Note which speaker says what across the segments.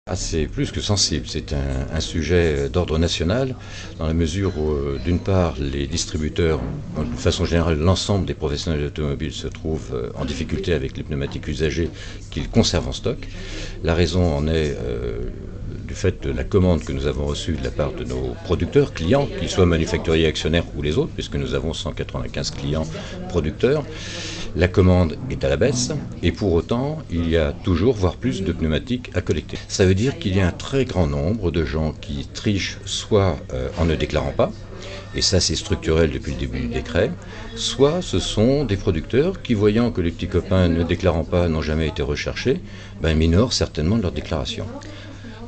Speaker 1: Ah, c'est plus que sensible, c'est un sujet d'ordre national, dans la mesure où, d'une part, les distributeurs, de façon générale, l'ensemble des professionnels de l'automobile se trouvent en difficulté avec les pneumatiques usagés qu'ils conservent en stock. La raison en est du fait de la commande que nous avons reçue de la part de nos producteurs, clients, qu'ils soient manufacturiers, actionnaires ou les autres, puisque nous avons 195 clients producteurs. La commande est à la baisse et pour autant, il y a toujours, voire plus, de pneumatiques à collecter. Ça veut dire qu'il y a un très grand nombre de gens qui trichent soit en ne déclarant pas, et ça c'est structurel depuis le début du décret, soit ce sont des producteurs qui, voyant que les petits copains ne déclarant pas n'ont jamais été recherchés, minorent certainement leur déclaration.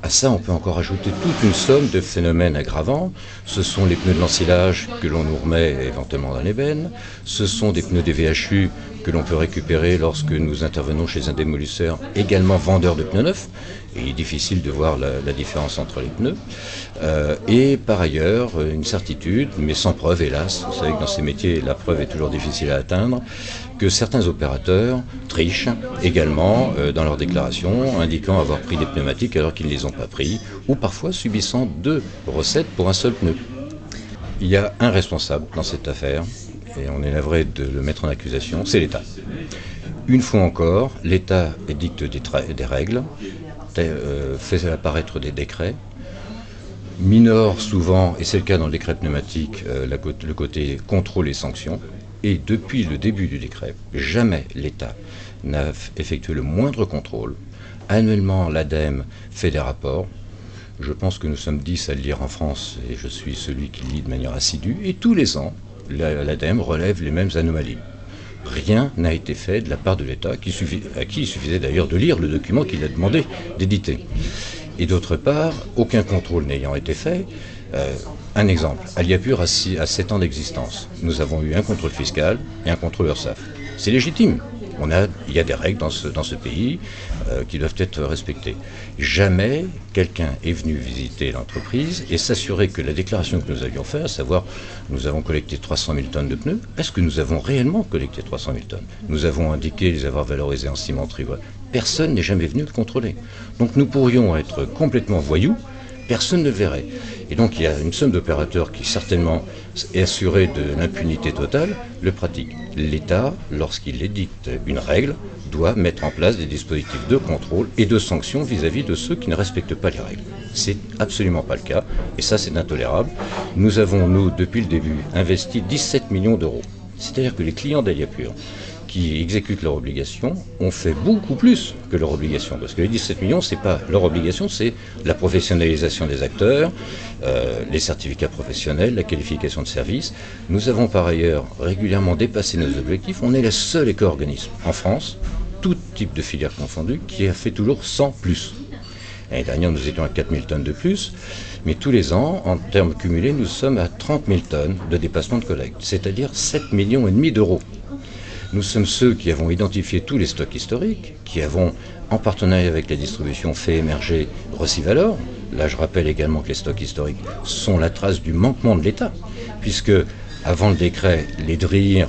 Speaker 1: À ça, on peut encore ajouter toute une somme de phénomènes aggravants. Ce sont les pneus de l'ensilage que l'on nous remet éventuellement dans les bennes. Ce sont des pneus des VHU que l'on peut récupérer lorsque nous intervenons chez un démolisseur, également vendeur de pneus neufs. Et il est difficile de voir la différence entre les pneus. Et par ailleurs, une certitude, mais sans preuve hélas, vous savez que dans ces métiers, la preuve est toujours difficile à atteindre, que certains opérateurs trichent également dans leurs déclarations, indiquant avoir pris des pneumatiques alors qu'ils ne les ont pas pris, ou parfois subissant 2 recettes pour un seul pneu. Il y a un responsable dans cette affaire, et on est navré de le mettre en accusation, c'est l'État. Une fois encore, l'État édicte des règles, fait apparaître des décrets, minore souvent, et c'est le cas dans le décret pneumatique, le côté contrôle et sanctions. Et depuis le début du décret, jamais l'État n'a effectué le moindre contrôle. Annuellement, l'ADEME fait des rapports. Je pense que nous sommes 10 à le lire en France, et je suis celui qui lit de manière assidue. Et tous les ans, l'ADEME relève les mêmes anomalies. Rien n'a été fait de la part de l'État, à qui il suffisait d'ailleurs de lire le document qu'il a demandé d'éditer. Et d'autre part, aucun contrôle n'ayant été fait, un exemple, Aliapur a 7 ans d'existence. Nous avons eu un contrôle fiscal et un contrôle URSSAF. C'est légitime. Il y a des règles dans ce pays qui doivent être respectées. Jamais quelqu'un est venu visiter l'entreprise et s'assurer que la déclaration que nous avions faite, à savoir nous avons collecté 300 000 tonnes de pneus, est-ce que nous avons réellement collecté 300 000 tonnes? Nous avons indiqué les avoir valorisés en cimenterie. Personne n'est jamais venu le contrôler. Donc nous pourrions être complètement voyous, personne ne le verrait. Et donc il y a une somme d'opérateurs qui certainement est assurée de l'impunité totale, le pratique. L'État, lorsqu'il édicte une règle, doit mettre en place des dispositifs de contrôle et de sanctions vis-à-vis de ceux qui ne respectent pas les règles. C'est absolument pas le cas, et ça c'est intolérable. Nous avons, depuis le début, investi 17 millions d'euros. C'est-à-dire que les clients d'Aliapur qui exécutent leur obligation ont fait beaucoup plus que leur obligation. Parce que les 17 millions, ce n'est pas leur obligation, c'est la professionnalisation des acteurs, les certificats professionnels, la qualification de service. Nous avons par ailleurs régulièrement dépassé nos objectifs. On est le seul éco-organisme en France, tout type de filière confondue, qui a fait toujours 100 plus. L'année dernière, nous étions à 4 000 tonnes de plus, mais tous les ans, en termes cumulés, nous sommes à 30 000 tonnes de dépassement de collecte, c'est-à-dire 7,5 millions d'euros. Nous sommes ceux qui avons identifié tous les stocks historiques, qui avons, en partenariat avec la distribution, fait émerger Recivalor. Là, je rappelle également que les stocks historiques sont la trace du manquement de l'État, puisque, avant le décret, les DRIR,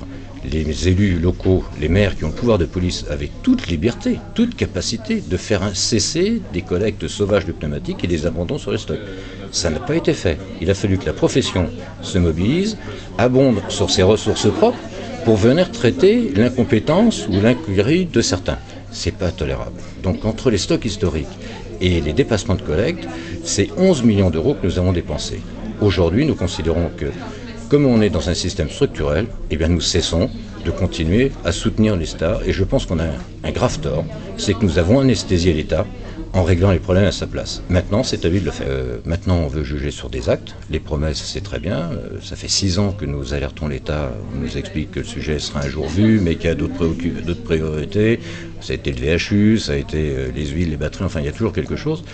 Speaker 1: les élus locaux, les maires qui ont le pouvoir de police avaient toute liberté, toute capacité de faire cesser des collectes sauvages de pneumatiques et des abandons sur les stocks. Ça n'a pas été fait. Il a fallu que la profession se mobilise, abonde sur ses ressources propres, pour venir traiter l'incompétence ou l'incurie de certains. C'est pas tolérable. Donc entre les stocks historiques et les dépassements de collecte, c'est 11 millions d'euros que nous avons dépensés. Aujourd'hui, nous considérons que, comme on est dans un système structurel, nous cessons de continuer à soutenir l'État. Et je pense qu'on a un grave tort, c'est que nous avons anesthésié l'État en réglant les problèmes à sa place. Maintenant, c'est à lui de le faire. Maintenant, on veut juger sur des actes. Les promesses, c'est très bien. Ça fait 6 ans que nous alertons l'État. On nous explique que le sujet sera un jour vu, mais qu'il y a d'autres priorités. Ça a été le VHU, ça a été les huiles, les batteries, enfin, il y a toujours quelque chose.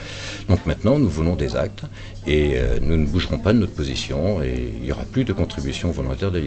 Speaker 1: Donc maintenant, nous voulons des actes et nous ne bougerons pas de notre position et il n'y aura plus de contribution volontaire de l'État.